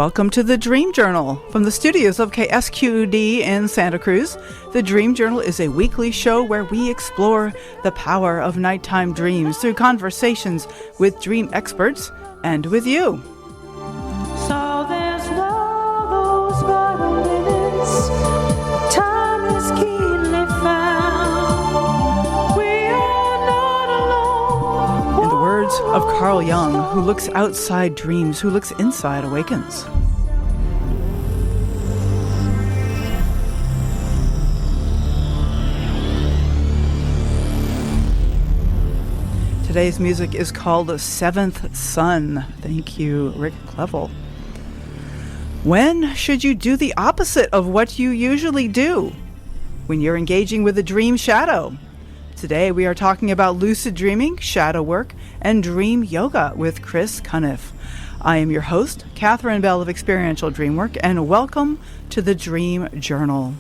Welcome to the Dream Journal from the studios of KSQD in Santa Cruz. The Dream Journal is a weekly show where we explore the power of nighttime dreams through conversations with dream experts and with you. So there's no those violins. Time is keenly found. We are not alone. In the words of Carl Jung, who looks outside dreams, who looks inside awakens. Today's music is called The Seventh Sun. Thank you, Rick Clevel. When should you do the opposite of what you usually do? When you're engaging with a dream shadow. Today we are talking about lucid dreaming, shadow work, and dream yoga with Chris Cunniffe. I am your host, Catherine Bell of Experiential Dreamwork, and welcome to the Dream Journal.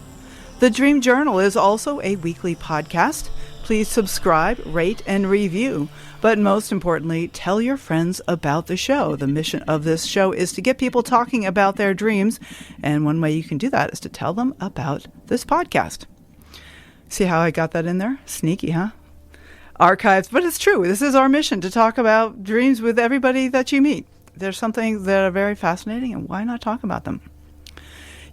The Dream Journal is also a weekly podcast. Please subscribe, rate, and review. But most importantly, tell your friends about the show. The mission of this show is to get people talking about their dreams. And one way you can do that is to tell them about this podcast. See how I got that in there? Sneaky, huh? Archives, but it's true. This is our mission, to talk about dreams with everybody that you meet. There's something that are very fascinating, and why not talk about them?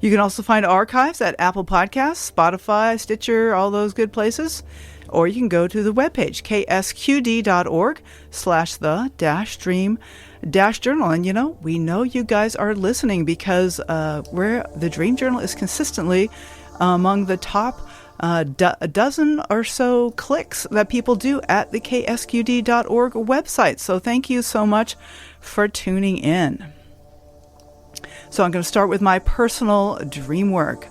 You can also find archives at Apple Podcasts, Spotify, Stitcher, all those good places. Or you can go to the webpage, ksqd.org/the-dream-journal. And we know you guys are listening because the Dream Journal is consistently among the top a dozen or so clicks that people do at the ksqd.org website. So thank you so much for tuning in. So I'm going to start with my personal dream work.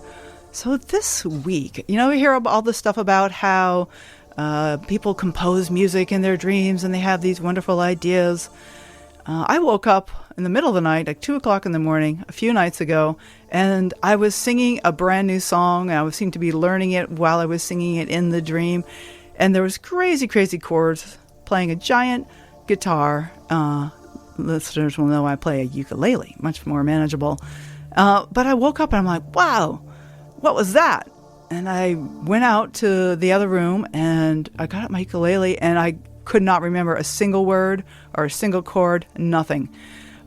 So this week, we hear all this stuff about how people compose music in their dreams and they have these wonderful ideas. I woke up in the middle of the night, like 2 o'clock in the morning, a few nights ago, and I was singing a brand new song. I seemed to be learning it while I was singing it in the dream. And there was crazy, crazy chords playing a giant guitar. Listeners will know I play a ukulele, much more manageable. But I woke up and I'm like, wow, what was that? And I went out to the other room and I got out my ukulele and I could not remember a single word or a single chord, nothing.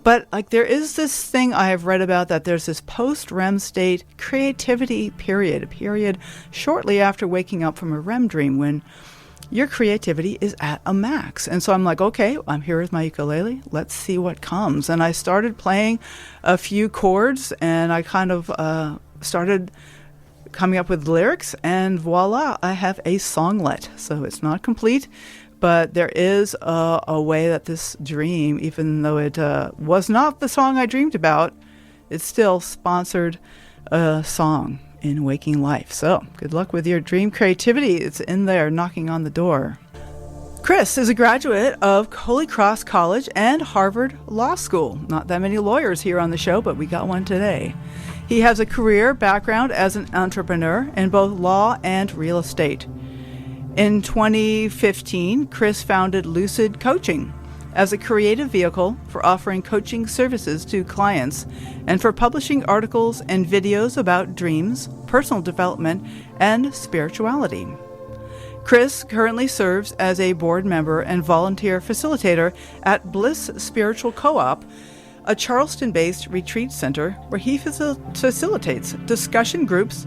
But there is this thing I have read about, that there's this post-REM state creativity period, a period shortly after waking up from a REM dream when your creativity is at a max. And so I'm like, okay, I'm here with my ukulele. Let's see what comes. And I started playing a few chords and I kind of started coming up with lyrics, and voila, I have a songlet. So it's not complete, but there is a way that this dream, even though it was not the song I dreamed about, it still sponsored a song in waking life. So good luck with your dream creativity. It's in there knocking on the door. Chris is a graduate of Holy Cross College and Harvard Law School. Not that many lawyers here on the show, but we got one today. He has a career background as an entrepreneur in both law and real estate. In 2015, Chris founded Lucid Coaching as a creative vehicle for offering coaching services to clients and for publishing articles and videos about dreams, personal development, and spirituality. Chris currently serves as a board member and volunteer facilitator at Bliss Spiritual Co-op, a Charleston-based retreat center where he facilitates discussion groups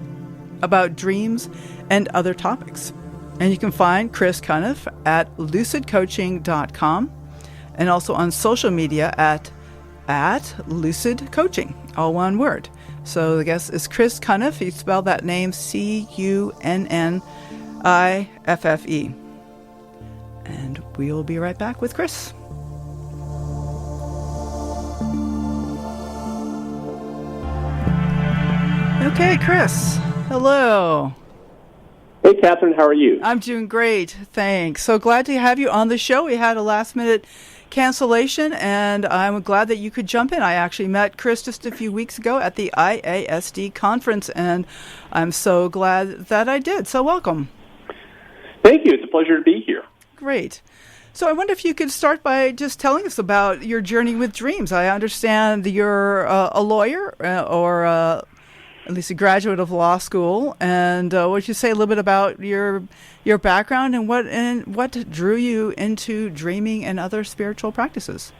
about dreams and other topics. And you can find Chris Cunniffe at lucidcoaching.com and also on social media at Lucid Coaching, all one word. So the guest is Chris Cunniffe. He spelled that name Cunniffe. And we will be right back with Chris. Okay, Chris. Hello. Hey, Catherine. How are you? I'm doing great. Thanks. So glad to have you on the show. We had a last-minute cancellation, and I'm glad that you could jump in. I actually met Chris just a few weeks ago at the IASD conference, and I'm so glad that I did. So welcome. Thank you. It's a pleasure to be here. Great. So I wonder if you could start by just telling us about your journey with dreams. I understand that you're a lawyer or at least a graduate of law school. And would you say a little bit about your background and what drew you into dreaming and other spiritual practices?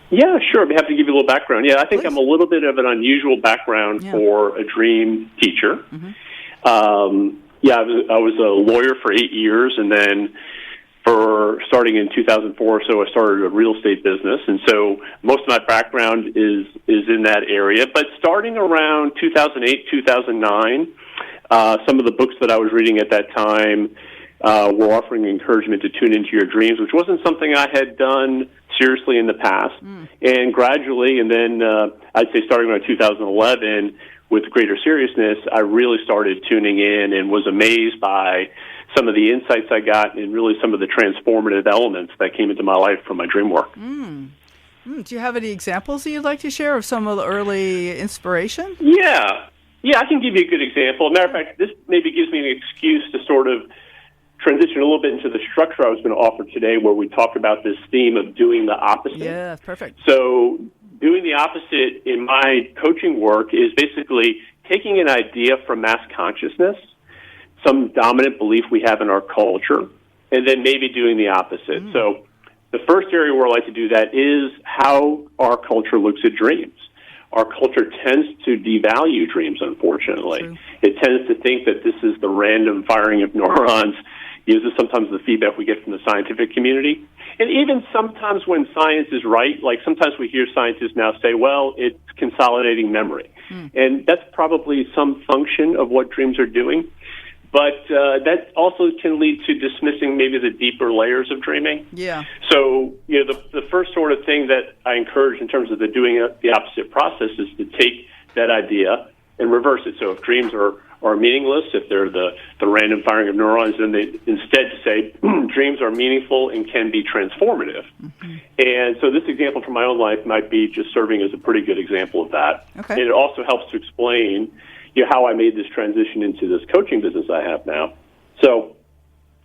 Yeah, sure. I'd be happy to give you a little background. Yeah, I think Please. I'm a little bit of an unusual background for a dream teacher. Mm-hmm. I was a lawyer for 8 years, and then starting in 2004 or so, I started a real estate business, and so most of my background is in that area. But starting around 2008, 2009, some of the books that I was reading at that time were offering encouragement to tune into your dreams, which wasn't something I had done seriously in the past. And gradually, and then I'd say starting around 2011, with greater seriousness, I really started tuning in and was amazed by some of the insights I got and really some of the transformative elements that came into my life from my dream work. Do you have any examples that you'd like to share of some of the early inspiration? Yeah, I can give you a good example. As a matter of fact, this maybe gives me an excuse to sort of transition a little bit into the structure I was going to offer today, where we talk about this theme of doing the opposite. Yeah, perfect. So doing the opposite in my coaching work is basically taking an idea from mass consciousness, some dominant belief we have in our culture, and then maybe doing the opposite. So the first area where I like to do that is how our culture looks at dreams. Our culture tends to devalue dreams, unfortunately. True. It tends to think that this is the random firing of neurons. This is sometimes the feedback we get from the scientific community. And even sometimes when science is right, like sometimes we hear scientists now say, well, it's consolidating memory. And that's probably some function of what dreams are doing. But that also can lead to dismissing maybe the deeper layers of dreaming. Yeah. So, the first sort of thing that I encourage in terms of doing the opposite process is to take that idea and reverse it. So if dreams are meaningless, if they're the random firing of neurons, then they instead say dreams are meaningful and can be transformative. And so this example from my own life might be just serving as a pretty good example of that. Okay. And it also helps to explain how I made this transition into this coaching business I have now. So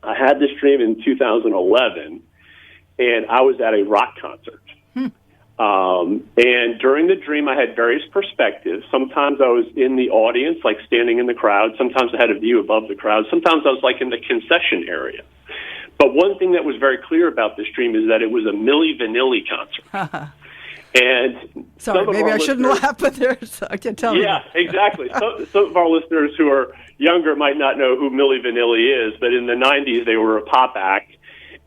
I had this dream in 2011, and I was at a rock concert. And during the dream, I had various perspectives. Sometimes I was in the audience, like standing in the crowd. Sometimes I had a view above the crowd. Sometimes I was like in the concession area. But one thing that was very clear about this dream is that it was a Milli Vanilli concert. And sorry, maybe I shouldn't laugh, but I can tell you. Yeah, exactly. Some of our listeners who are younger might not know who Milli Vanilli is, but in the 90s, they were a pop act.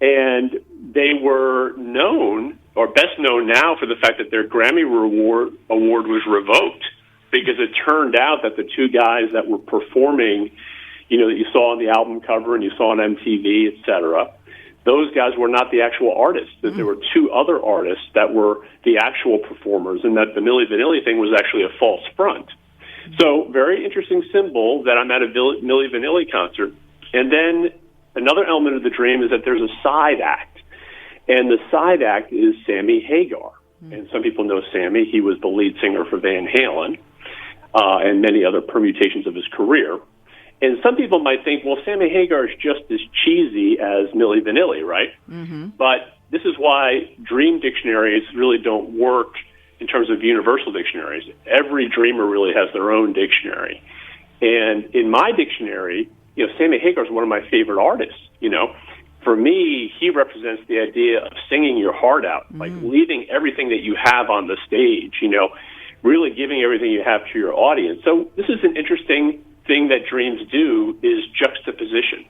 And they were known, or best known now, for the fact that their Grammy award was revoked, because it turned out that the two guys that were performing, that you saw on the album cover and you saw on MTV, et cetera, those guys were not the actual artists. That there were two other artists that were the actual performers, and that the Milli Vanilli thing was actually a false front. So very interesting symbol that I'm at a Milli Vanilli concert. And then another element of the dream is that there's a side act. And the side act is Sammy Hagar. And some people know Sammy. He was the lead singer for Van Halen and many other permutations of his career. And some people might think, well, Sammy Hagar is just as cheesy as Milli Vanilli, right? But this is why dream dictionaries really don't work in terms of universal dictionaries. Every dreamer really has their own dictionary. And in my dictionary, Sammy Hagar is one of my favorite artists. For me, he represents the idea of singing your heart out, like leaving everything that you have on the stage, really giving everything you have to your audience. So this is an interesting thing that dreams do, is juxtaposition.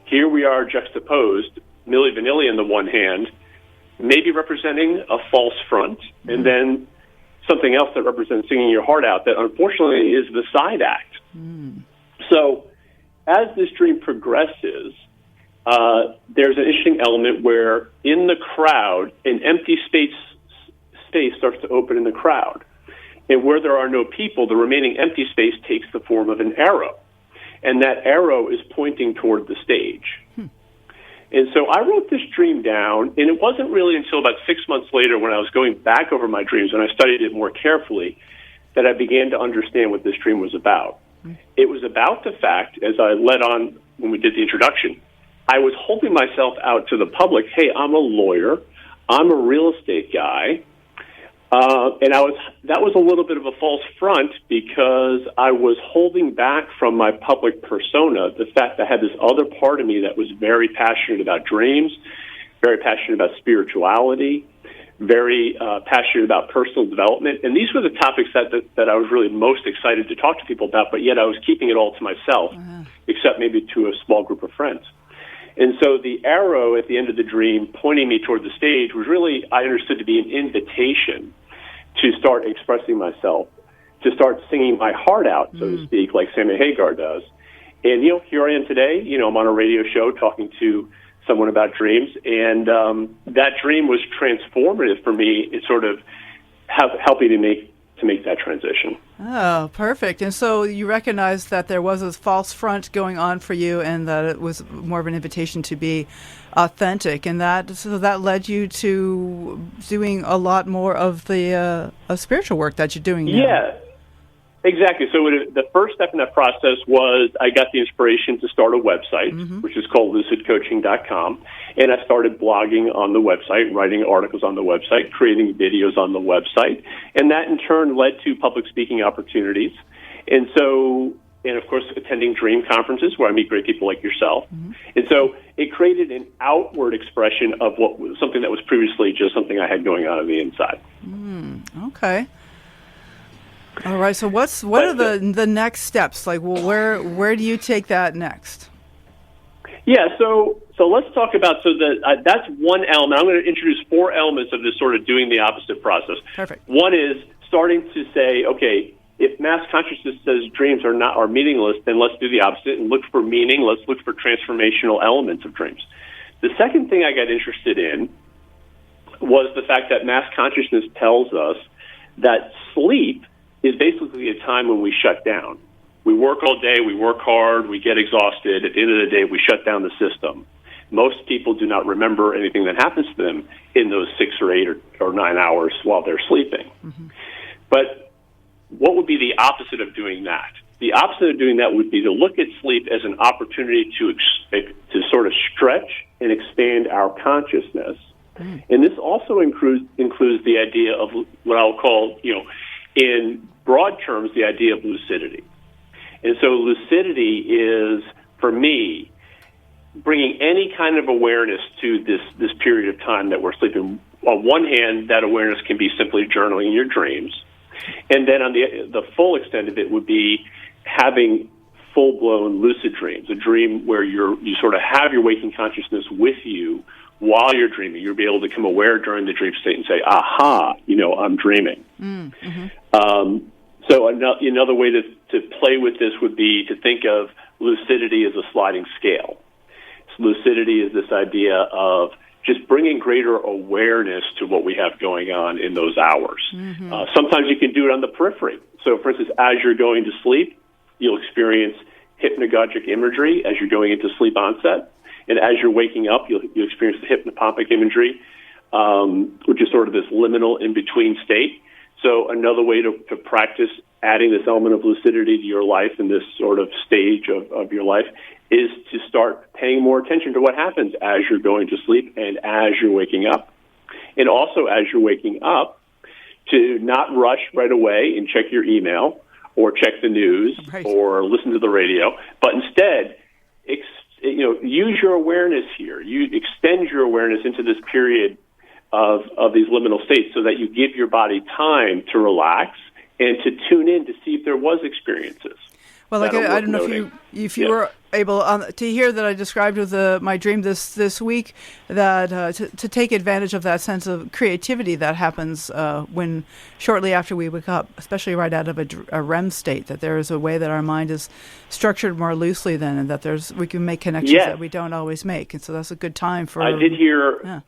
Here we are juxtaposed, Milli Vanilli on the one hand, maybe representing a false front, and then something else that represents singing your heart out that unfortunately is the side act. So as this dream progresses, there's an interesting element where in the crowd, an empty space starts to open in the crowd. And where there are no people, the remaining empty space takes the form of an arrow. And that arrow is pointing toward the stage. And so I wrote this dream down, and it wasn't really until about 6 months later, when I was going back over my dreams and I studied it more carefully, that I began to understand what this dream was about. It was about the fact, as I led on when we did the introduction, I was holding myself out to the public. Hey, I'm a lawyer. I'm a real estate guy. And that was a little bit of a false front because I was holding back from my public persona the fact that I had this other part of me that was very passionate about dreams, very passionate about spirituality, very passionate about personal development. And these were the topics that I was really most excited to talk to people about, but yet I was keeping it all to myself, except maybe to a small group of friends. And so the arrow at the end of the dream pointing me toward the stage was really, I understood, to be an invitation to start expressing myself, to start singing my heart out, so to speak, like Sammy Hagar does. And, here I am today. I'm on a radio show talking to someone about dreams, and that dream was transformative for me. It sort of helping to make that transition. Oh, perfect. And so you recognized that there was a false front going on for you, and that it was more of an invitation to be authentic, and that led you to doing a lot more of the spiritual work that you're doing now. Yeah. Exactly. So the first step in that process was I got the inspiration to start a website, which is called lucidcoaching.com. And I started blogging on the website, writing articles on the website, creating videos on the website. And that in turn led to public speaking opportunities. And of course, attending dream conferences where I meet great people like yourself. And so it created an outward expression of what was something that was previously just something I had going on the inside. Okay. All right. So what are the next steps? Like, well, where do you take that next? Yeah. So let's talk about that's one element. I'm going to introduce 4 elements of this sort of doing the opposite process. Perfect. One is starting to say, okay, if mass consciousness says dreams are meaningless, then let's do the opposite and look for meaning. Let's look for transformational elements of dreams. The second thing I got interested in was the fact that mass consciousness tells us that sleep is basically a time when we shut down. We work all day, we work hard, we get exhausted. At the end of the day, we shut down the system. Most people do not remember anything that happens to them in those 6 or 8 or 9 hours while they're sleeping. But what would be the opposite of doing that? The opposite of doing that would be to look at sleep as an opportunity to sort of stretch and expand our consciousness. And this also includes the idea of what I'll call, in broad terms, the idea of lucidity. And so lucidity is, for me, bringing any kind of awareness to this period of time that we're sleeping. On one hand, that awareness can be simply journaling your dreams. And then on the full extent of it would be having full-blown lucid dreams, a dream where you sort of have your waking consciousness with you while you're dreaming. You'll be able to become aware during the dream state and say, aha, I'm dreaming. So another way to play with this would be to think of lucidity as a sliding scale. So lucidity is this idea of just bringing greater awareness to what we have going on in those hours. Sometimes you can do it on the periphery. So, for instance, as you're going to sleep, you'll experience hypnagogic imagery as you're going into sleep onset. And as you're waking up, you'll experience the hypnopompic imagery, which is sort of this liminal in-between state. So another way to practice adding this element of lucidity to your life in this sort of stage of your life is to start paying more attention to what happens as you're going to sleep and as you're waking up. And also as you're waking up, to not rush right away and check your email or check the news or listen to the radio, but instead use your awareness here. You extend your awareness into this period of these liminal states so that you give your body time to relax and to tune in to see if there was experiences. Well, I don't know if you were able to hear that I described with my dream this week, that to take advantage of that sense of creativity that happens when shortly after we wake up, especially right out of a REM state, that there is a way that our mind is structured more loosely then, and that we can make connections that we don't always make, and so that's a good time for. I did hear.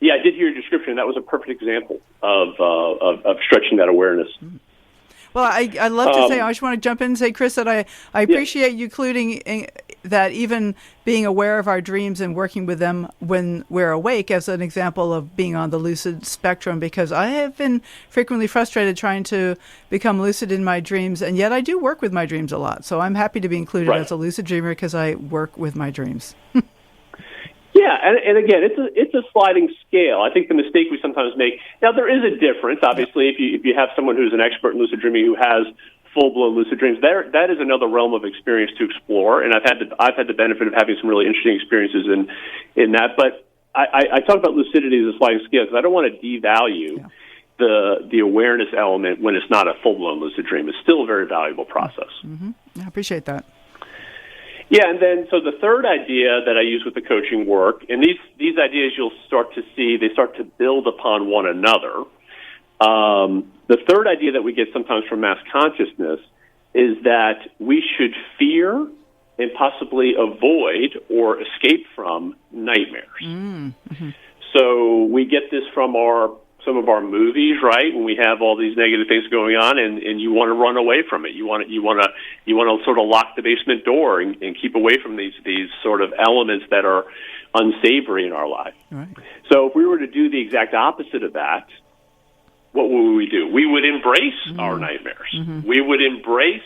Yeah, I did hear your description. That was a perfect example of stretching that awareness. Well, I love to say, I just want to jump in and say, Chris, that I appreciate you that even being aware of our dreams and working with them when we're awake as an example of being on the lucid spectrum, because I have been frequently frustrated trying to become lucid in my dreams, and yet I do work with my dreams a lot. So I'm happy to be included as a lucid dreamer because I work with my dreams. Yeah, and again, it's a sliding scale. I think the mistake we sometimes make, now there is a difference, obviously, if you have someone who's an expert in lucid dreaming who has full-blown lucid dreams, that is another realm of experience to explore, and I've had the benefit of having some really interesting experiences in that. But I talk about lucidity as a sliding scale because I don't want to devalue the awareness element when it's not a full-blown lucid dream. It's still a very valuable process. Mm-hmm. I appreciate that. Yeah, and then so the third idea that I use with the coaching work, and these ideas you'll start to see, they start to build upon one another. The third idea that we get sometimes from mass consciousness is that we should fear and possibly avoid or escape from nightmares. Mm-hmm. So we get this from some of our movies, right? When we have all these negative things going on, and you want to run away from it. You want to sort of lock the basement door and keep away from these sort of elements that are unsavory in our life. Right. So if we were to do the exact opposite of that, what would we do? We would embrace our nightmares. Mm-hmm. We would embrace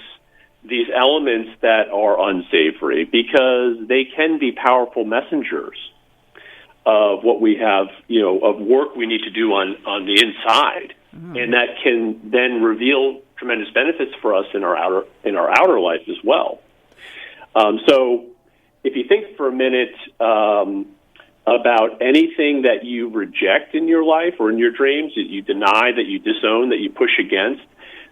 these elements that are unsavory because they can be powerful messengers of what we have, of work we need to do on the inside, and that can then reveal tremendous benefits for us in our outer life as well. So, if you think for a minute about anything that you reject in your life or in your dreams, that you deny, that you disown, that you push against,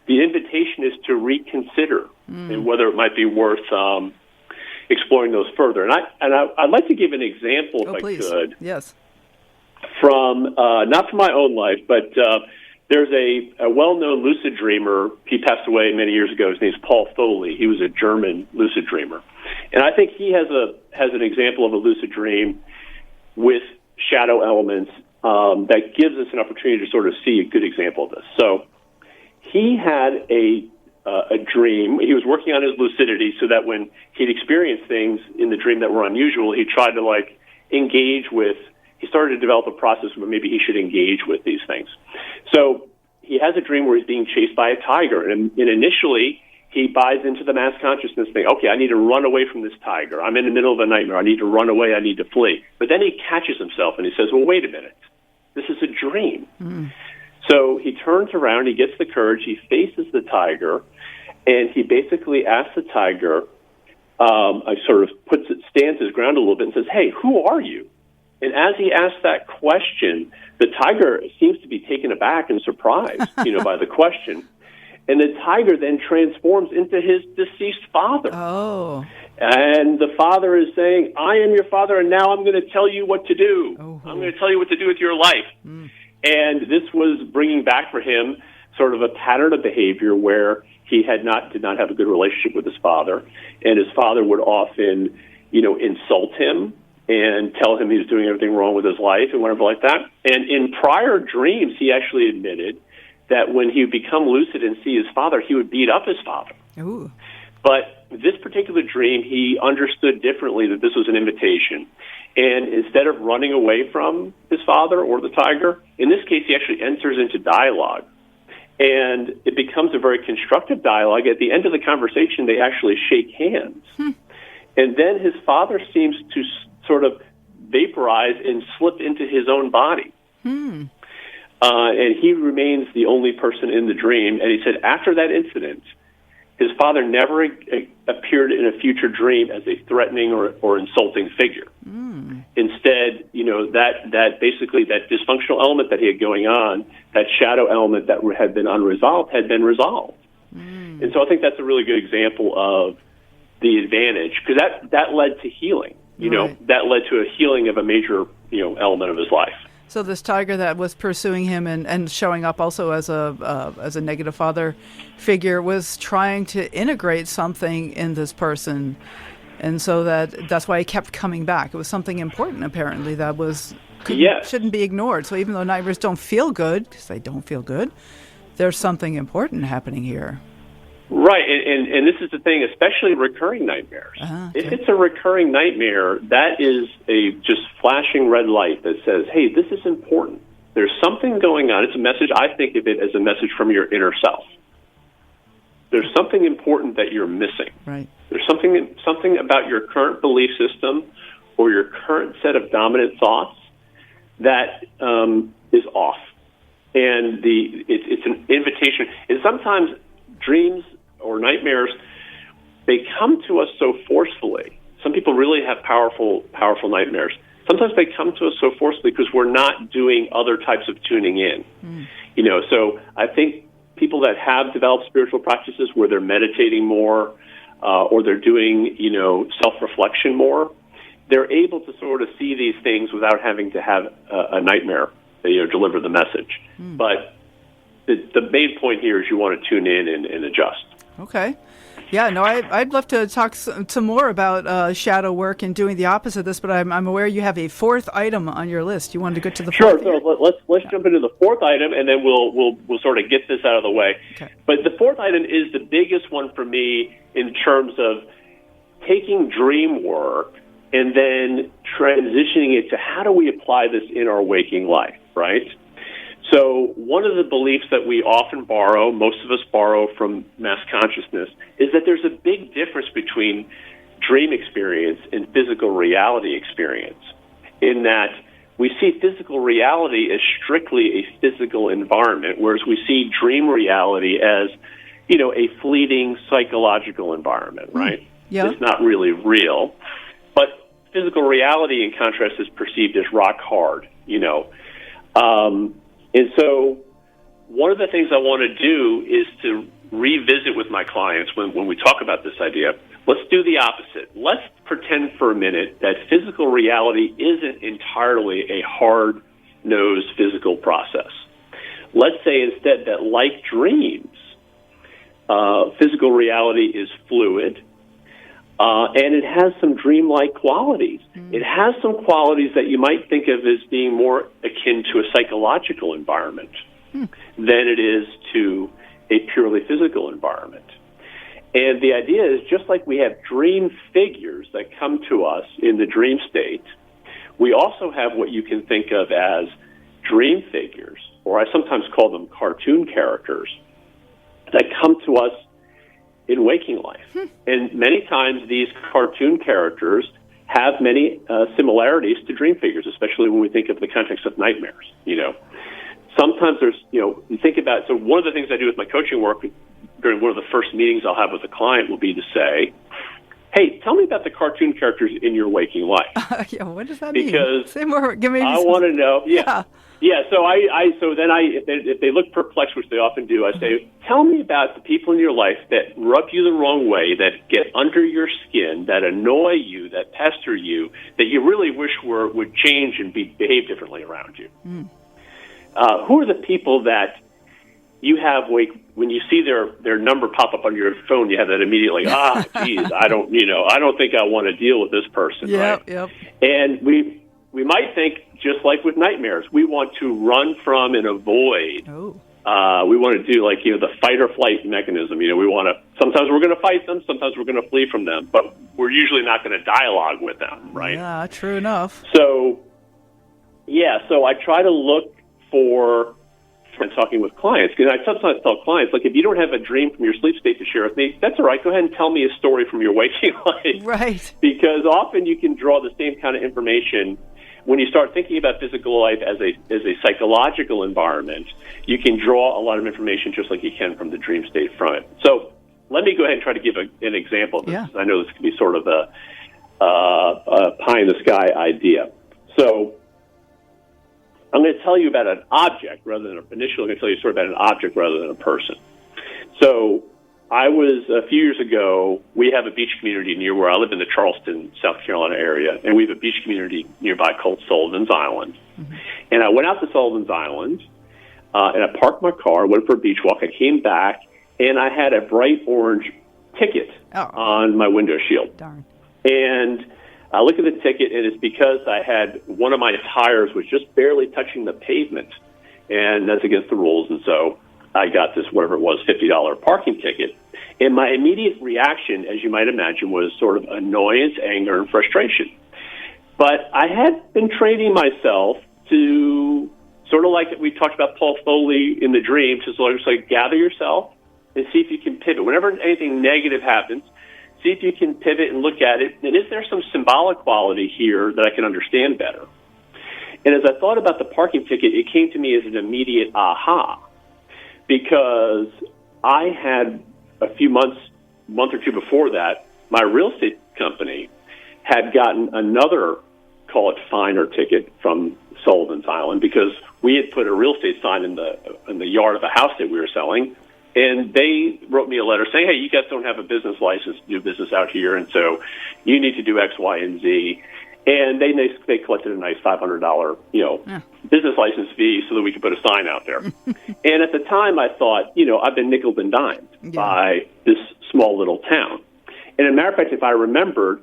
the invitation is to reconsider and whether it might be worth exploring those further. And I'd like to give an example, if I could. Yes. From, not from my own life, but there's a well-known lucid dreamer. He passed away many years ago. His name's Paul Foley. He was a German lucid dreamer. And I think he has an example of a lucid dream with shadow elements that gives us an opportunity to sort of see a good example of this. So he had a dream. He was working on his lucidity so that when he'd experience things in the dream that were unusual, he tried to he started to develop a process where maybe he should engage with these things. So he has a dream where he's being chased by a tiger. And initially, he buys into the mass consciousness thing. Okay, I need to run away from this tiger. I'm in the middle of a nightmare. I need to run away. I need to flee. But then he catches himself and he says, well, wait a minute. This is a dream. So he turns around, he gets the courage, he faces the tiger, and he basically asks the tiger, stands his ground a little bit and says, hey, who are you? And as he asks that question, the tiger seems to be taken aback and surprised, by the question. And the tiger then transforms into his deceased father. Oh. And the father is saying, I am your father, and now I'm going to tell you what to do. Oh. I'm going to tell you what to do with your life. And this was bringing back for him sort of a pattern of behavior where he did not have a good relationship with his father, and his father would often, insult him and tell him he was doing everything wrong with his life and whatever like that. And in prior dreams, he actually admitted that when he would become lucid and see his father, he would beat up his father. Ooh. But this particular dream, he understood differently that this was an invitation. And instead of running away from his father or the tiger, in this case, he actually enters into dialogue. And it becomes a very constructive dialogue. At the end of the conversation, they actually shake hands. And then his father seems to sort of vaporize and slip into his own body. And he remains the only person in the dream. And he said after that incident, his father never appeared in a future dream as a threatening or insulting figure. Instead, that basically that dysfunctional element that he had going on, that shadow element that had been unresolved, had been resolved. And so I think that's a really good example of the advantage, because that led to healing. That led to a healing of a major element of his life. So this tiger that was pursuing him and showing up also as a negative father figure was trying to integrate something in this person, and so that's why he kept coming back. It was something important, apparently, that shouldn't be ignored. So even though nightmares don't feel good, because they don't feel good, there's something important happening here. Right, and this is the thing, especially recurring nightmares. Okay. If it's a recurring nightmare, that is a just flashing red light that says, hey, this is important. There's something going on. It's a message. I think of it as a message from your inner self. There's something important that you're missing. Right. There's something about your current belief system or your current set of dominant thoughts that is off. And it's an invitation. And sometimes dreams or nightmares, they come to us so forcefully. Some people really have powerful nightmares. Sometimes they come to us so forcefully because we're not doing other types of tuning in. So I think people that have developed spiritual practices where they're meditating more or they're doing, self-reflection more, they're able to sort of see these things without having to have a nightmare, deliver the message. But the main point here is you want to tune in and adjust. Okay. Yeah, no, I'd love to talk some more about shadow work and doing the opposite of this, but I'm aware you have a fourth item on your list. You wanted to get to the fourth? Sure. So let's jump into the fourth item, and then we'll sort of get this out of the way. Okay. But the fourth item is the biggest one for me in terms of taking dream work and then transitioning it to how do we apply this in our waking life, right? So one of the beliefs that we often borrow, most of us borrow from mass consciousness, is that there's a big difference between dream experience and physical reality experience, in that we see physical reality as strictly a physical environment, whereas we see dream reality as, a fleeting psychological environment, right? Yeah. It's not really real. But physical reality, in contrast, is perceived as rock hard, And so one of the things I want to do is to revisit with my clients when we talk about this idea. Let's do the opposite. Let's pretend for a minute that physical reality isn't entirely a hard-nosed physical process. Let's say instead that, like dreams, physical reality is fluid, and it has some dreamlike qualities. It has some qualities that you might think of as being more akin to a psychological environment than it is to a purely physical environment. And the idea is, just like we have dream figures that come to us in the dream state, we also have what you can think of as dream figures, or I sometimes call them cartoon characters, that come to us in waking life. And many times these cartoon characters have many similarities to dream figures, especially when we think of the context of nightmares. Sometimes there's, you think about, so one of the things I do with my coaching work during one of the first meetings I'll have with a client will be to say, hey, tell me about the cartoon characters in your waking life. Yeah, what does that mean? Because say more. Give me. I want to know. Yeah. So then if they look perplexed, which they often do, I say, tell me about the people in your life that rub you the wrong way, that get under your skin, that annoy you, that pester you, that you really wish would change and behave differently around you. Who are the people that you have when you see their number pop up on your phone, you have that immediately, geez, I don't think I want to deal with this person, right? Yep. And we might think, just like with nightmares, we want to run from and avoid. We want to do the fight or flight mechanism. We want to. Sometimes we're going to fight them. Sometimes we're going to flee from them. But we're usually not going to dialogue with them, right? Yeah, true enough. So I try to look for. When talking with clients, because I sometimes tell clients, if you don't have a dream from your sleep state to share with me, that's all right. Go ahead and tell me a story from your waking life. Right. Because often you can draw the same kind of information when you start thinking about physical life as a psychological environment. You can draw a lot of information just like you can from the dream state from it. So let me go ahead and try to give an example of this. Yeah. I know this can be sort of a pie in the sky idea. So I'm going to tell you about an object rather than initially I'm going to tell you a story about an object rather than a person. So I was, a few years ago, we have a beach community near where I live in the Charleston, South Carolina area, and we have a beach community nearby called Sullivan's Island. And I went out to Sullivan's Island, and I parked my car, went for a beach walk. I came back, and I had a bright orange ticket on my window shield. Darn. And I look at the ticket, and it's because I had one of my tires was just barely touching the pavement, and that's against the rules. And so I got this, whatever it was, $50 parking ticket. And my immediate reaction, as you might imagine, was sort of annoyance, anger, and frustration. But I had been training myself to sort of like we talked about Paul Foley in The Dream, to sort of just like gather yourself and see if you can pivot. Whenever anything negative happens, see if you can pivot and look at it. And is there some symbolic quality here that I can understand better? And as I thought about the parking ticket, it came to me as an immediate aha, because I had a month or two before that, my real estate company had gotten another, call it finer ticket from Sullivan's Island, because we had put a real estate sign in the yard of a house that we were selling, and they wrote me a letter saying, hey, you guys don't have a business license to do business out here, and so you need to do X, Y, and Z. And they collected a nice $500, business license fee so that we could put a sign out there. And at the time, I thought, I've been nickeled and dimed by this small little town. And as a matter of fact, if I remembered,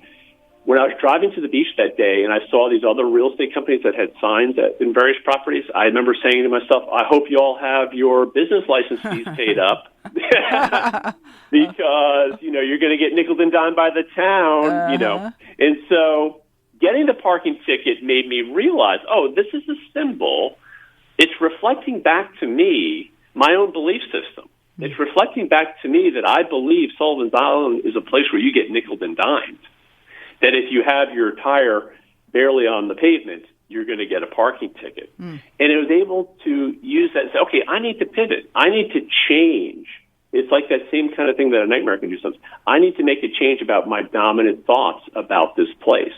when I was driving to the beach that day and I saw these other real estate companies that had signs in various properties, I remember saying to myself, I hope you all have your business license fees paid up because, you're going to get nickeled and dimed by the town, And so getting the parking ticket made me realize, this is a symbol. It's reflecting back to me my own belief system. It's reflecting back to me that I believe Sullivan's Island is a place where you get nickeled and dimed. That if you have your tire barely on the pavement, you're going to get a parking ticket. And it was able to use that and say, okay, I need to pivot. I need to change. It's like that same kind of thing that a nightmare can do sometimes. I need to make a change about my dominant thoughts about this place.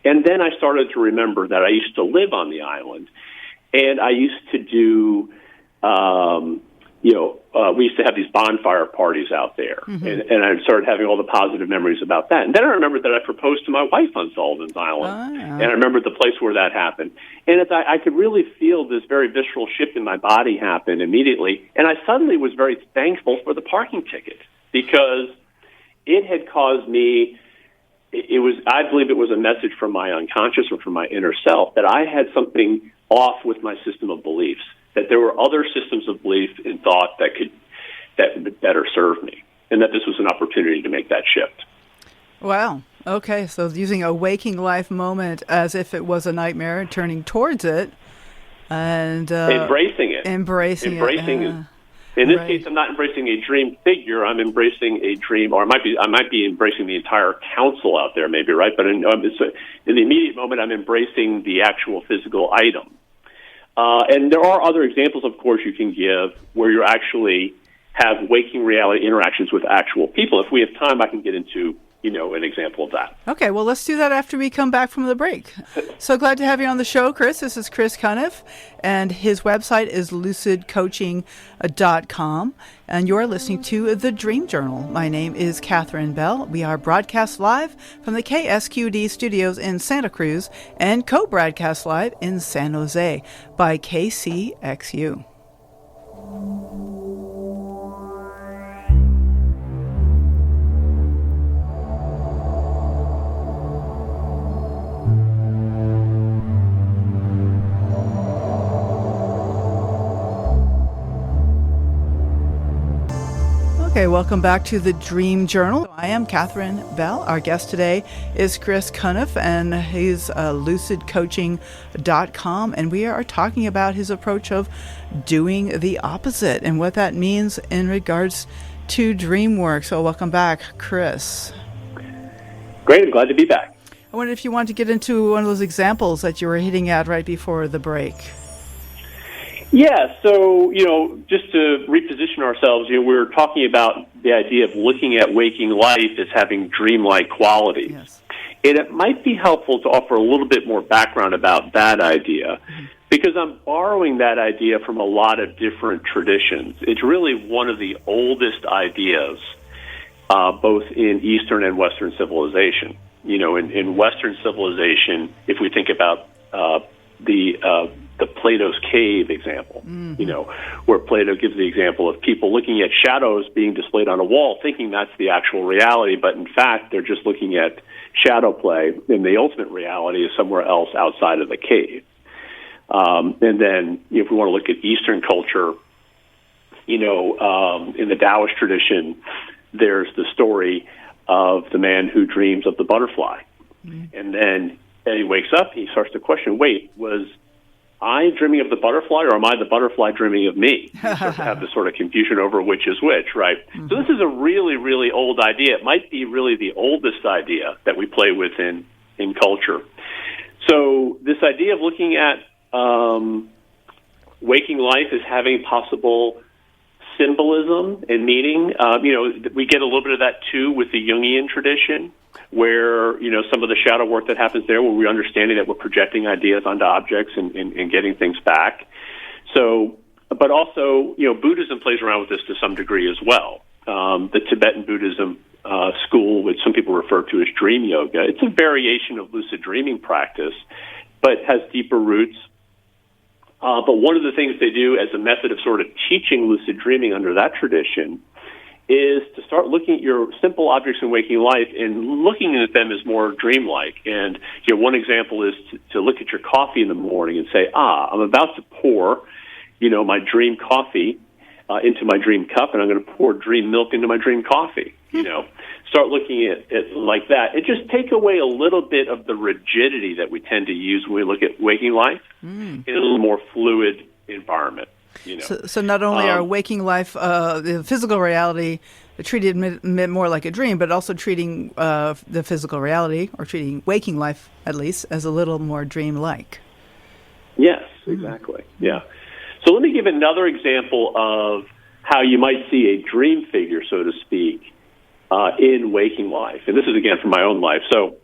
And then I started to remember that I used to live on the island, and I used to do, we used to have these bonfire parties out there, and I started having all the positive memories about that. And then I remembered that I proposed to my wife on Sullivan's Island, and I remembered the place where that happened. And I could really feel this very visceral shift in my body happen immediately, and I suddenly was very thankful for the parking ticket, because it had caused me... I believe it was a message from my unconscious or from my inner self that I had something off with my system of beliefs, that there were other systems of belief and thought that would better serve me, and that this was an opportunity to make that shift. Wow. Okay. So using a waking life moment as if it was a nightmare, turning towards it and embracing it. Embracing it. In this case, I'm not embracing a dream figure. I'm embracing a dream, or I might be embracing the entire council out there, maybe, right? But in the immediate moment, I'm embracing the actual physical item. And there are other examples, of course, you can give where you actually have waking reality interactions with actual people. If we have time, I can get into an example of that. Okay, well, let's do that after we come back from the break. So glad to have you on the show, Chris. This is Chris Cunniffe, and his website is lucidcoaching.com, and you're listening to The Dream Journal. My name is Catherine Bell. We are broadcast live from the KSQD studios in Santa Cruz and co-broadcast live in San Jose by KCXU. Okay, welcome back to the Dream Journal. I am Catherine Bell. Our guest today is Chris Cunniffe, and he's lucidcoaching.com, and we are talking about his approach of doing the opposite and what that means in regards to Dreamwork. So welcome back, Chris. Great, I'm glad to be back. I wondered if you wanted to get into one of those examples that you were hitting at right before the break. Yeah, so, just to reposition ourselves, we're talking about the idea of looking at waking life as having dreamlike qualities. Yes. And it might be helpful to offer a little bit more background about that idea, because I'm borrowing that idea from a lot of different traditions. It's really one of the oldest ideas, both in Eastern and Western civilization. In Western civilization, if we think about the Plato's cave example, where Plato gives the example of people looking at shadows being displayed on a wall, thinking that's the actual reality, but in fact, they're just looking at shadow play, and the ultimate reality is somewhere else outside of the cave. And then, if we want to look at Eastern culture, In the Taoist tradition, there's the story of the man who dreams of the butterfly. And then he wakes up, he starts to question, wait, was I dreaming of the butterfly, or am I the butterfly dreaming of me? You start to have this sort of confusion over which is which, right? So this is a really, really old idea. It might be really the oldest idea that we play with in culture. So this idea of looking at waking life as having possible symbolism and meaning, we get a little bit of that too with the Jungian tradition, where, some of the shadow work that happens there, where we're understanding that we're projecting ideas onto objects and getting things back. So, but also, Buddhism plays around with this to some degree as well. The Tibetan Buddhism school, which some people refer to as dream yoga, it's a variation of lucid dreaming practice, but has deeper roots. But one of the things they do as a method of sort of teaching lucid dreaming under that tradition is to start looking at your simple objects in waking life and looking at them as more dreamlike. And one example is to look at your coffee in the morning and say, I'm about to pour, my dream coffee into my dream cup, and I'm going to pour dream milk into my dream coffee. Start looking at it like that. It just take away a little bit of the rigidity that we tend to use when we look at waking life in a little more fluid environment. So not only are waking life, the physical reality, treated more like a dream, but also treating the physical reality, or treating waking life at least, as a little more dream-like. Yes, exactly. Yeah. So let me give another example of how you might see a dream figure, so to speak, in waking life. And this is, again, from my own life. So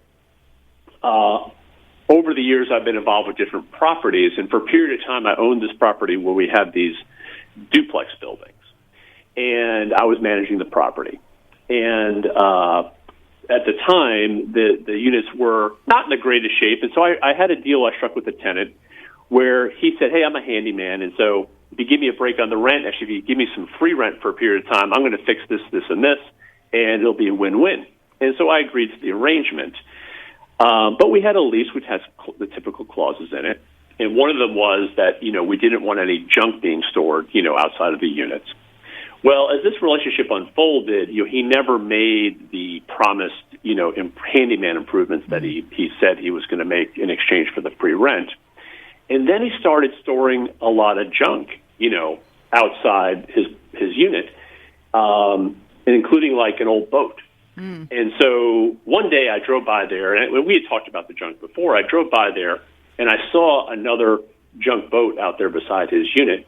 over the years, I've been involved with different properties, and for a period of time, I owned this property where we had these duplex buildings, and I was managing the property. And at the time, the units were not in the greatest shape, and so I had a deal I struck with the tenant where he said, hey, I'm a handyman, and so if you give me a break on the rent, actually, if you give me some free rent for a period of time, I'm going to fix this, this, and this, and it'll be a win-win. And so I agreed to the arrangement. But we had a lease which has the typical clauses in it. And one of them was that, we didn't want any junk being stored, outside of the units. Well, as this relationship unfolded, he never made the promised, handyman improvements that he said he was going to make in exchange for the free rent. And then he started storing a lot of junk, outside his unit, and including like an old boat. And so one day I drove by there, and we had talked about the junk before. I drove by there, and I saw another junk boat out there beside his unit.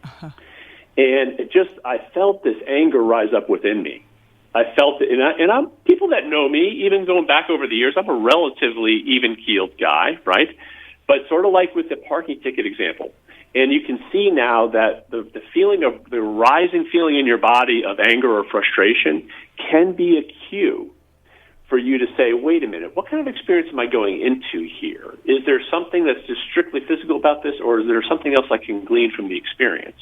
And I felt this anger rise up within me. I felt it, and I'm people that know me, even going back over the years, I'm a relatively even-keeled guy, right? But sort of like with the parking ticket example. And you can see now that the feeling of the rising feeling in your body of anger or frustration can be a cue for you to say, wait a minute, what kind of experience am I going into here? Is there something that's just strictly physical about this, or is there something else I can glean from the experience?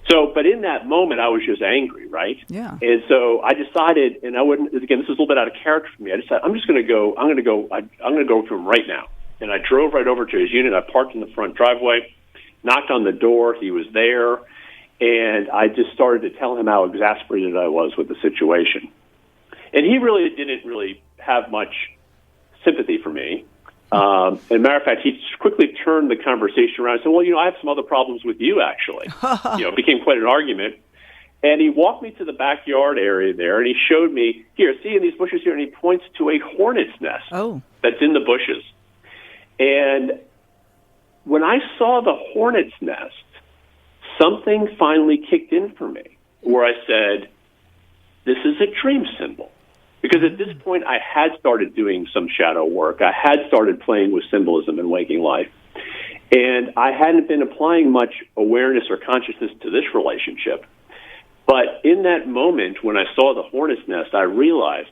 So, but in that moment, I was just angry, right? Yeah. And so I decided, and I wouldn't, again, this is a little bit out of character for me. I decided, I'm going to go to him right now. And I drove right over to his unit. I parked in the front driveway, knocked on the door. He was there. And I just started to tell him how exasperated I was with the situation. And he really didn't have much sympathy for me. And matter of fact, he quickly turned the conversation around and said, well, I have some other problems with you, actually. It became quite an argument. And he walked me to the backyard area there, and he showed me, here, see in these bushes here, and he points to a hornet's nest that's in the bushes. And when I saw the hornet's nest, something finally kicked in for me, where I said, this is a dream symbol. Because at this point, I had started doing some shadow work. I had started playing with symbolism in waking life. And I hadn't been applying much awareness or consciousness to this relationship. But in that moment, when I saw the hornet's nest, I realized,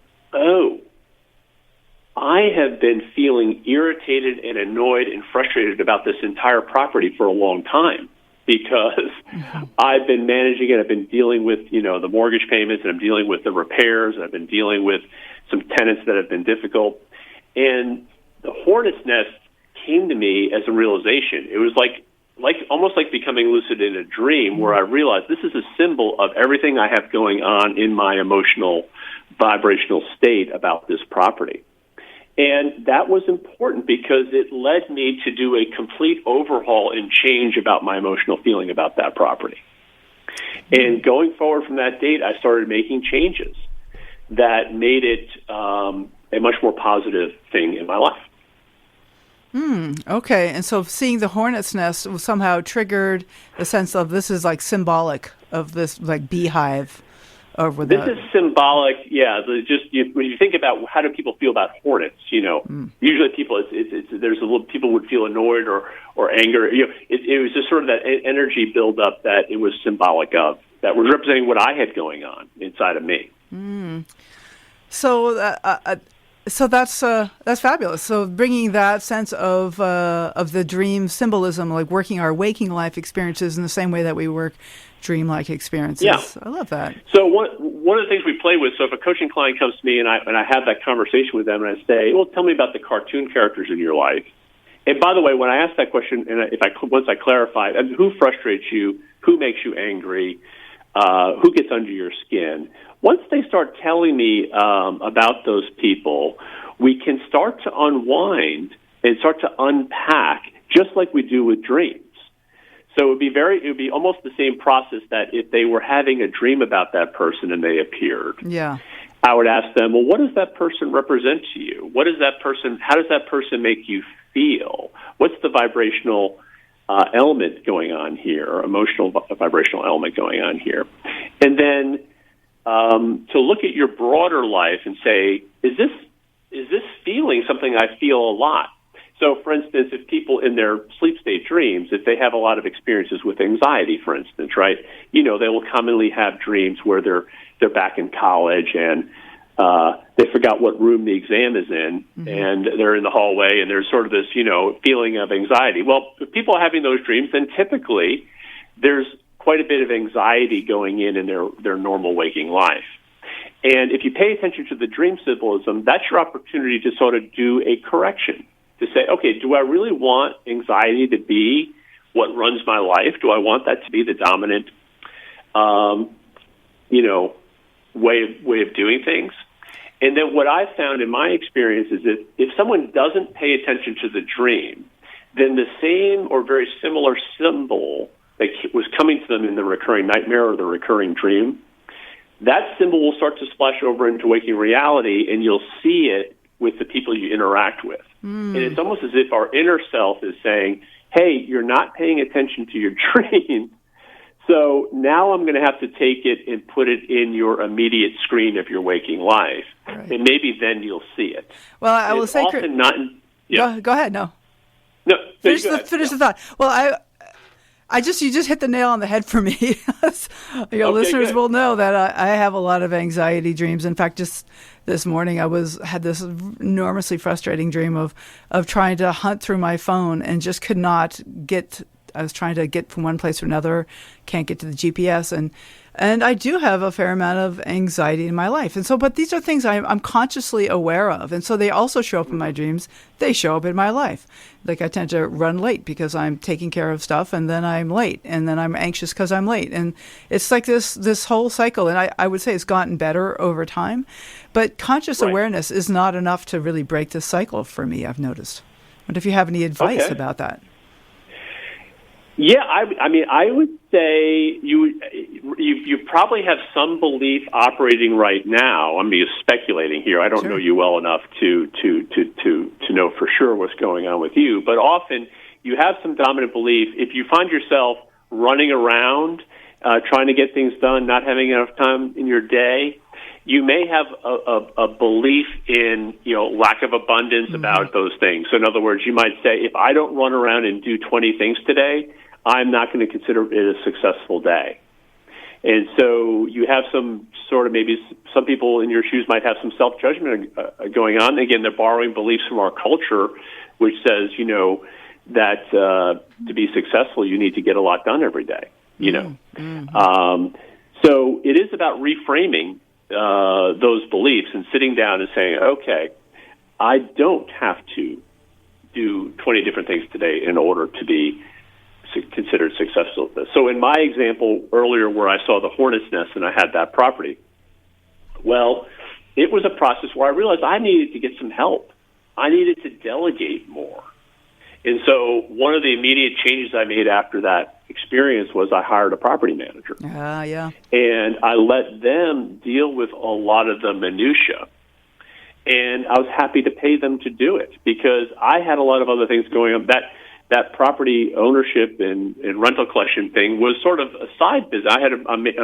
I have been feeling irritated and annoyed and frustrated about this entire property for a long time. Because I've been managing it, I've been dealing with, the mortgage payments, and I'm dealing with the repairs, and I've been dealing with some tenants that have been difficult. And the hornet's nest came to me as a realization. It was like almost like becoming lucid in a dream, where I realized this is a symbol of everything I have going on in my emotional, vibrational state about this property. And that was important because it led me to do a complete overhaul and change about my emotional feeling about that property. And going forward from that date, I started making changes that made it a much more positive thing in my life. Okay, and so seeing the hornet's nest somehow triggered the sense of this is like symbolic of this like beehive over This is symbolic, yeah. When you think about how do people feel about hornets, usually people people would feel annoyed or anger. It was just sort of that energy buildup that it was symbolic of, that was representing what I had going on inside of me. So that's fabulous. So bringing that sense of the dream symbolism, like working our waking life experiences in the same way that we work dreamlike experiences. Yeah. I love that. So one of the things we play with, so if a coaching client comes to me and I have that conversation with them and I say, well, tell me about the cartoon characters in your life. And by the way, when I ask that question, and once I clarify, who frustrates you, who makes you angry, who gets under your skin, once they start telling me about those people, we can start to unwind and start to unpack, just like we do with dreams. So it would be almost the same process that if they were having a dream about that person and they appeared. Yeah. I would ask them, well, what does that person represent to you? How does that person make you feel? What's the vibrational element going on here, or emotional vibrational element going on here? And then to look at your broader life and say, is this feeling something I feel a lot? So, for instance, if people in their sleep state dreams, if they have a lot of experiences with anxiety, for instance, right, they will commonly have dreams where they're back in college and they forgot what room the exam is in, and they're in the hallway, and there's sort of this, feeling of anxiety. Well, if people are having those dreams, then typically there's quite a bit of anxiety going in their normal waking life. And if you pay attention to the dream symbolism, that's your opportunity to sort of do a correction, to say, okay, do I really want anxiety to be what runs my life? Do I want that to be the dominant, way of doing things? And then what I've found in my experience is that if someone doesn't pay attention to the dream, then the same or very similar symbol that was coming to them in the recurring nightmare or the recurring dream, that symbol will start to splash over into waking reality, and you'll see it with the people you interact with. And it's almost as if our inner self is saying, hey, you're not paying attention to your dream, so now I'm going to have to take it and put it in your immediate screen of your waking life. Right. And maybe then you'll see it. Well, I will say... often not... Yeah. Go ahead, no. No, finish the thought. Well, you just hit the nail on the head for me. Your listeners good. will know that I have a lot of anxiety dreams. In fact, just this morning I had this enormously frustrating dream of trying to hunt through my phone and just could not get. I was trying to get from one place to another, can't get to the GPS, and I do have a fair amount of anxiety in my life. And so, but these are things I'm consciously aware of. And so they also show up in my dreams. They show up in my life. Like I tend to run late because I'm taking care of stuff, and then I'm late, and then I'm anxious because I'm late. And it's like this whole cycle. And I would say it's gotten better over time. But conscious awareness is not enough to really break this cycle for me, I've noticed. What if you have any advice about that? Yeah, I mean, I would say you probably have some belief operating right now. I'm just speculating here. I don't know you well enough to know for sure what's going on with you. But often you have some dominant belief. If you find yourself running around, trying to get things done, not having enough time in your day, you may have a belief in lack of abundance about those things. So in other words, you might say, if I don't run around and do 20 things today, I'm not going to consider it a successful day. And so you have some sort of, maybe some people in your shoes might have some self-judgment going on. Again, they're borrowing beliefs from our culture, which says, that to be successful, you need to get a lot done every day, So it is about reframing those beliefs and sitting down and saying, okay, I don't have to do 20 different things today in order to be considered successful at this. So in my example earlier where I saw the hornet's nest and I had that property, well, it was a process where I realized I needed to get some help. I needed to delegate more. And so one of the immediate changes I made after that experience was I hired a property manager. Yeah. And I let them deal with a lot of the minutia. And I was happy to pay them to do it because I had a lot of other things going on. That property ownership and rental collection thing was sort of a side business. I had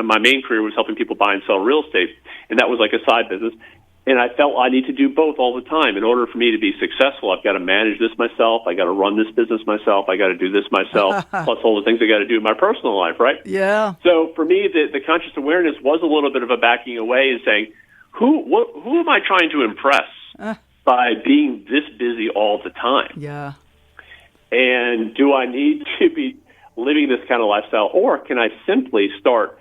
my main career was helping people buy and sell real estate, and that was like a side business. And I felt I need to do both all the time. In order for me to be successful, I've got to manage this myself. I got to run this business myself. I got to do this myself, plus all the things I got to do in my personal life, right? Yeah. So for me, the conscious awareness was a little bit of a backing away and saying, who am I trying to impress by being this busy all the time? Yeah. And do I need to be living this kind of lifestyle, or can I simply start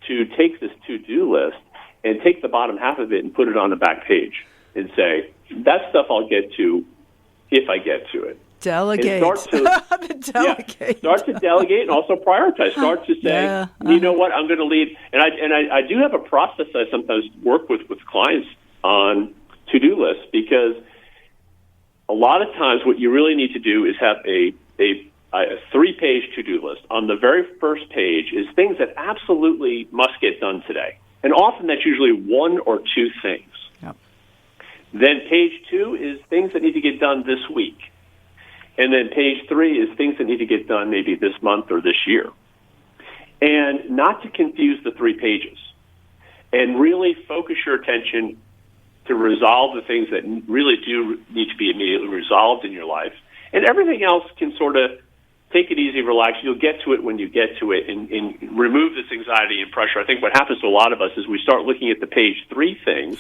to take this to-do list and take the bottom half of it and put it on the back page and say, that stuff I'll get to if I get to it. Delegate. And start to delegate. Yeah, start to delegate and also prioritize. Start to say, you know what, I'm going to lead. And I do have a process I sometimes work with clients on to-do lists, because a lot of times what you really need to do is have a 3-page to-do list. On the very first page is things that absolutely must get done today. And often that's usually 1 or 2 things. Yep. Then page 2 is things that need to get done this week. And then page 3 is things that need to get done maybe this month or this year. And not to confuse the 3 pages. And really focus your attention to resolve the things that really do need to be immediately resolved in your life. And everything else can sort of take it easy, relax. You'll get to it when you get to it, and remove this anxiety and pressure. I think what happens to a lot of us is we start looking at the page 3 things,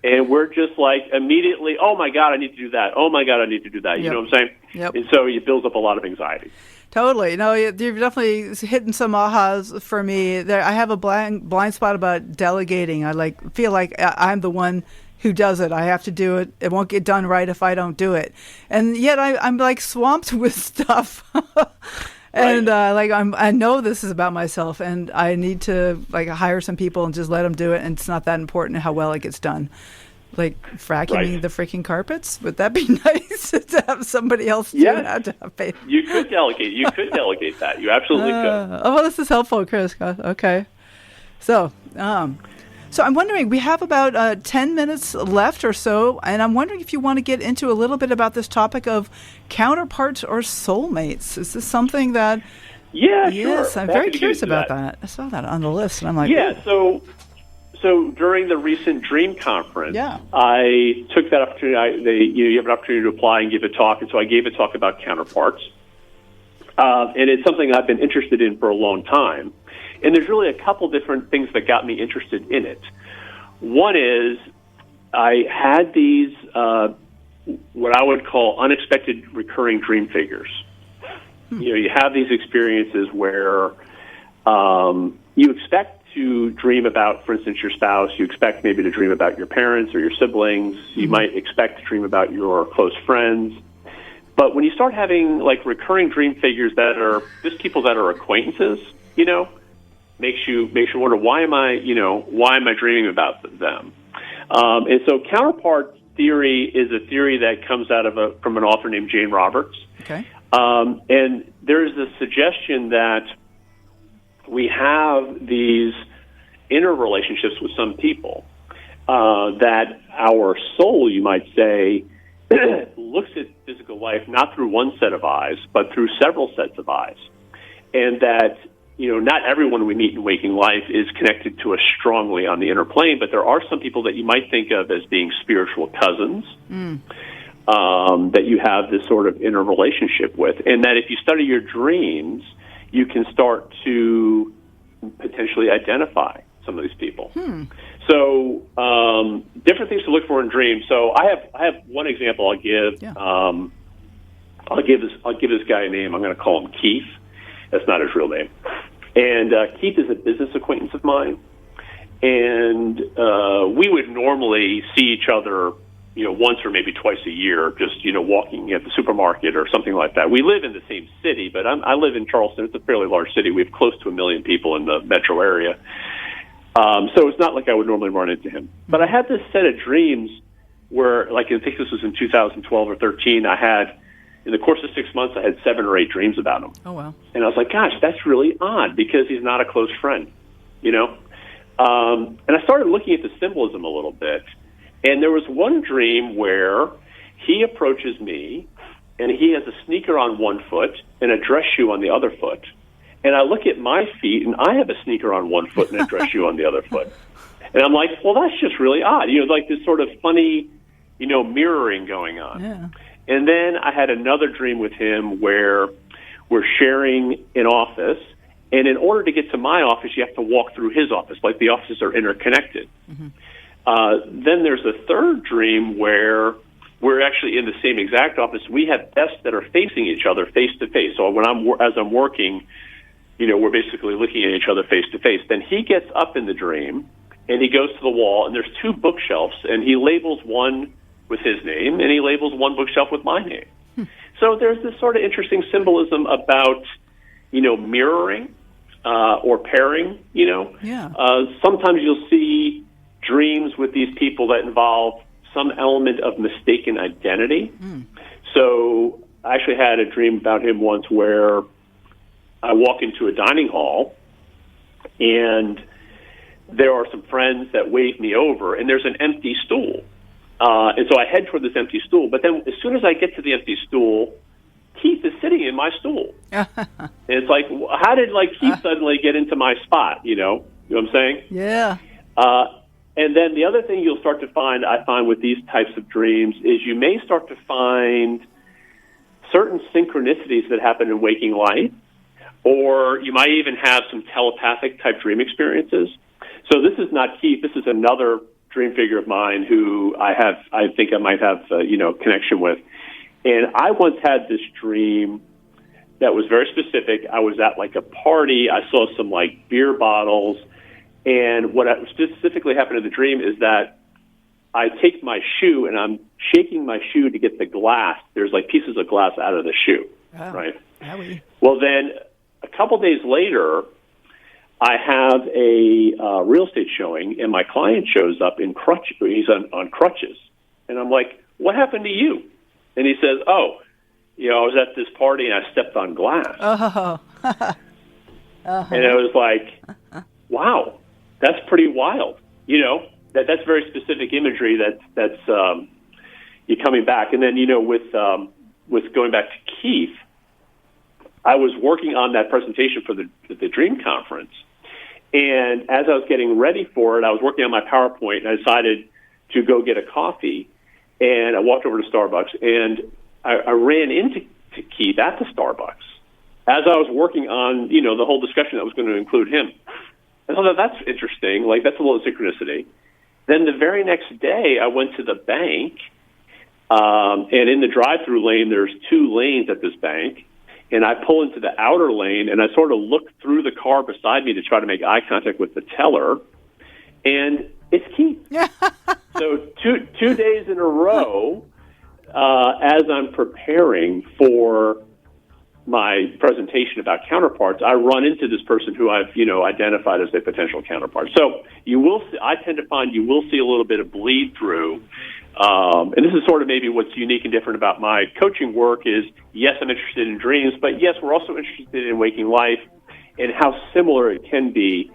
and we're just like immediately, oh, my God, I need to do that. Oh, my God, I need to do that. You know what I'm saying? Yep. And so it builds up a lot of anxiety. Totally. No, you've definitely hitting some ahas for me. I have a blind spot about delegating. I feel like I'm the one who does it. I have to do it. It won't get done right if I don't do it. And yet I'm like swamped with stuff. And I know this is about myself, and I need to hire some people and just let them do it. And it's not that important how well it gets done. Like vacuuming the freaking carpets. Would that be nice to have somebody else do that? To have faith? You could delegate. You could delegate that. You absolutely could. Oh, well, this is helpful, Chris. Okay. So I'm wondering, we have about 10 minutes left or so, and I'm wondering if you want to get into a little bit about this topic of counterparts or soulmates. Is this something that... Yeah, yes, sure. I'm very curious about that. I saw that on the list, and I'm like... Yeah, so during the recent Dream Conference, Yeah. I took that opportunity. You have an opportunity to apply and give a talk, and so I gave a talk about counterparts. And it's something I've been interested in for a long time. And there's really a couple different things that got me interested in it. One is I had these, what I would call unexpected recurring dream figures. You have these experiences where you expect to dream about, for instance, your spouse. You expect maybe to dream about your parents or your siblings. You might expect to dream about your close friends. But when you start having recurring dream figures that are just people that are acquaintances, makes you wonder, why am I dreaming about them? And so counterpart theory is a theory that comes out from an author named Jane Roberts. Okay. And there's a suggestion that we have these inner relationships with some people, that our soul, you might say, looks at physical life not through one set of eyes, but through several sets of eyes. And that, not everyone we meet in waking life is connected to us strongly on the inner plane, but there are some people that you might think of as being spiritual cousins, that you have this sort of inner relationship with. And that if you study your dreams, you can start to potentially identify some of these people. So different things to look for in dreams. So I have one example I'll give. Yeah. I'll give this guy a name. I'm going to call him Keith. That's not his real name. And Keith is a business acquaintance of mine. And we would normally see each other once or maybe twice a year, just, walking at the supermarket or something like that. We live in the same city, but I live in Charleston. It's a fairly large city. We have close to 1 million people in the metro area. So it's not like I would normally run into him. But I had this set of dreams where, like, I think this was in 2012 or 13, in the course of 6 months, I had 7 or 8 dreams about him. Oh, wow. And I was like, gosh, that's really odd because he's not a close friend, And I started looking at the symbolism a little bit. And there was one dream where he approaches me, and he has a sneaker on one foot and a dress shoe on the other foot. And I look at my feet, and I have a sneaker on one foot and a dress shoe on the other foot. And I'm like, well, that's just really odd. Like this sort of funny, mirroring going on. Yeah. And then I had another dream with him where we're sharing an office, and in order to get to my office, you have to walk through his office, like the offices are interconnected. Mm-hmm. Then there's a third dream where we're actually in the same exact office. We have desks that are facing each other face to face. So as I'm working, we're basically looking at each other face to face. Then he gets up in the dream, and he goes to the wall, and there's 2 bookshelves, and he labels one with his name, and he labels one bookshelf with my name. So there's this sort of interesting symbolism about, mirroring or pairing, Yeah. Sometimes you'll see dreams with these people that involve some element of mistaken identity. So I actually had a dream about him once where I walk into a dining hall, and there are some friends that wave me over, and there's an empty stool. And so I head toward this empty stool. But then as soon as I get to the empty stool, Keith is sitting in my stool. And it's like, how did Keith suddenly get into my spot? You know what I'm saying? Yeah. And then the other thing you'll start to find, I find with these types of dreams, is you may start to find certain synchronicities that happen in waking life, or you might even have some telepathic type dream experiences. So this is not Keith. This is another dream figure of mine who I think I might have, connection with. And I once had this dream that was very specific. I was at a party. I saw some beer bottles. And what specifically happened in the dream is that I take my shoe and I'm shaking my shoe to get the glass. There's pieces of glass out of the shoe, right? Well, then a couple days later, I have a real estate showing, and my client shows up in crutches. He's on crutches. And I'm like, what happened to you? And he says, I was at this party and I stepped on glass. Oh. And I was like, wow, that's pretty wild. That's very specific imagery that's you coming back. And then, with going back to Keith, I was working on that presentation for the Dream Conference. And as I was getting ready for it, I was working on my PowerPoint, and I decided to go get a coffee. And I walked over to Starbucks, and I ran into Keith at the Starbucks as I was working on, the whole discussion that was going to include him. I thought that's interesting. That's a little synchronicity. Then the very next day, I went to the bank, and in the drive-through lane, there's 2 lanes at this bank. And I pull into the outer lane, and I sort of look through the car beside me to try to make eye contact with the teller, and it's Keith. So two days in a row, as I'm preparing for my presentation about counterparts, I run into this person who I've identified as a potential counterpart. So I tend to find you will see a little bit of bleed through. And this is sort of maybe what's unique and different about my coaching work is, yes, I'm interested in dreams, but yes, we're also interested in waking life and how similar it can be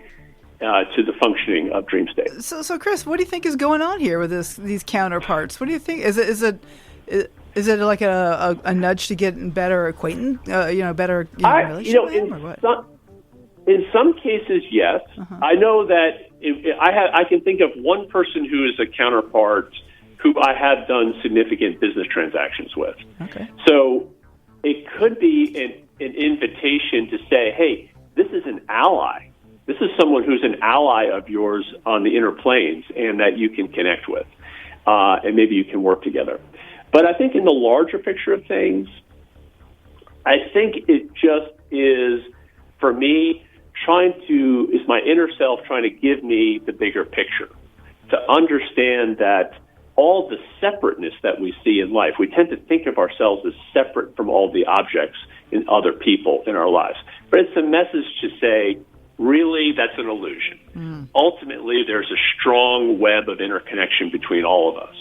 to the functioning of dream states. So Chris, what do you think is going on here with these counterparts? What do you think? Is it like a nudge to get better acquaintance, better relationship with them, or what? In some cases, yes. I know that I can think of one person who is a counterpart who I have done significant business transactions with. Okay. So it could be an invitation to say, hey, this is an ally. This is someone who's an ally of yours on the inner planes and that you can connect with. And maybe you can work together. But I think in the larger picture of things, I think it just is, for me, is my inner self trying to give me the bigger picture, to understand that all the separateness that we see in life. We tend to think of ourselves as separate from all the objects and other people in our lives. But it's a message to say, really, that's an illusion. Ultimately, there's a strong web of interconnection between all of us.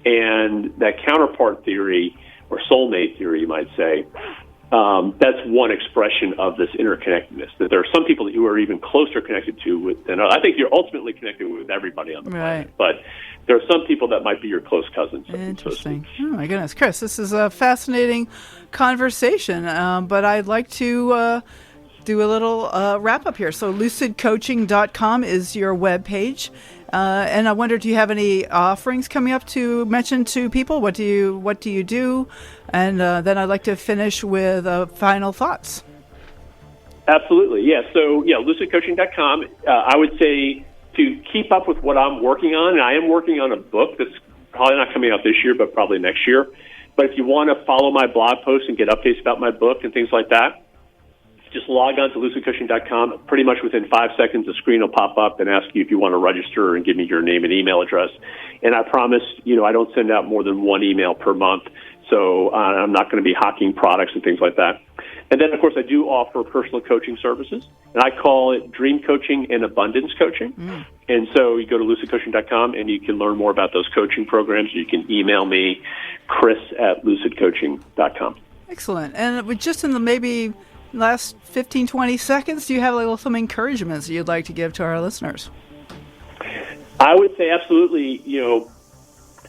And that counterpart theory, or soulmate theory, you might say, that's one expression of this interconnectedness, that there are some people that you are even closer connected to with, and I think you're ultimately connected with everybody on the planet, but there are some people that might be your close cousins. Interesting. Oh, my goodness. Chris, this is a fascinating conversation, but I'd like to do a little wrap-up here. So lucidcoaching.com is your webpage. And I wonder, do you have any offerings coming up to mention to people? What do you do? And then I'd like to finish with final thoughts. Absolutely, yeah. So, lucidcoaching.com. I would say to keep up with what I'm working on, and I am working on a book that's probably not coming out this year, but probably next year. But if you want to follow my blog posts and get updates about my book and things like that, just log on to lucidcoaching.com. Pretty much within 5 seconds, the screen will pop up and ask you if you want to register and give me your name and email address. And I promise, I don't send out more than one email per month, so I'm not going to be hawking products and things like that. And then, of course, I do offer personal coaching services, and I call it dream coaching and abundance coaching. And so you go to lucidcoaching.com, and you can learn more about those coaching programs. You can email me, chris@lucidcoaching.com. Excellent. And just in the maybe last 15, 20 seconds, do you have some encouragements that you'd like to give to our listeners? I would say absolutely,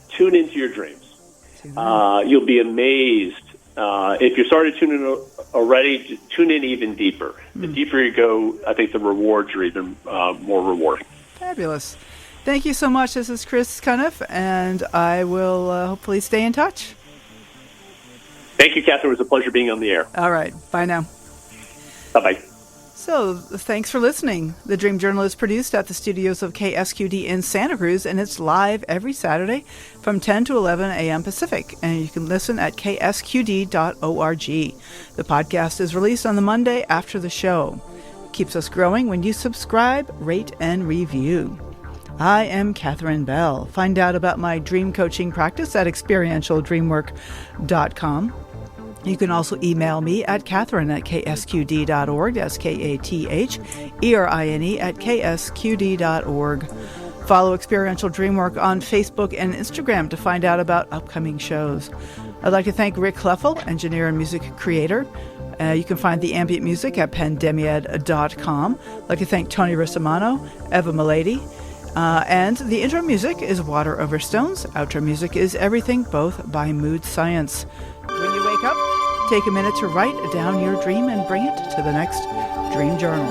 tune into your dreams. You'll be amazed. If you started tuning in already, tune in even deeper. The deeper you go, I think the rewards are even more rewarding. Fabulous. Thank you so much. This is Chris Cunniffe, and I will hopefully stay in touch. Thank you, Catherine. It was a pleasure being on the air. All right. Bye now. Bye-bye. So, thanks for listening. The Dream Journal is produced at the studios of KSQD in Santa Cruz, and it's live every Saturday from 10 to 11 a.m. Pacific, and you can listen at ksqd.org. The podcast is released on the Monday after the show. It keeps us growing when you subscribe, rate, and review. I am Catherine Bell. Find out about my dream coaching practice at experientialdreamwork.com. You can also email me at Catherine@ksqd.org. That's KATHERINE@ksqd.org. Follow Experiential Dreamwork on Facebook and Instagram to find out about upcoming shows. I'd like to thank Rick Kleffel, engineer and music creator. You can find the ambient music at pandemiad.com. I'd like to thank Tony Rissimano, Eva Milady, and the intro music is Water Over Stones. Outro music is Everything, both by Mood Science. When you wake up, take a minute to write down your dream and bring it to the next Dream Journal.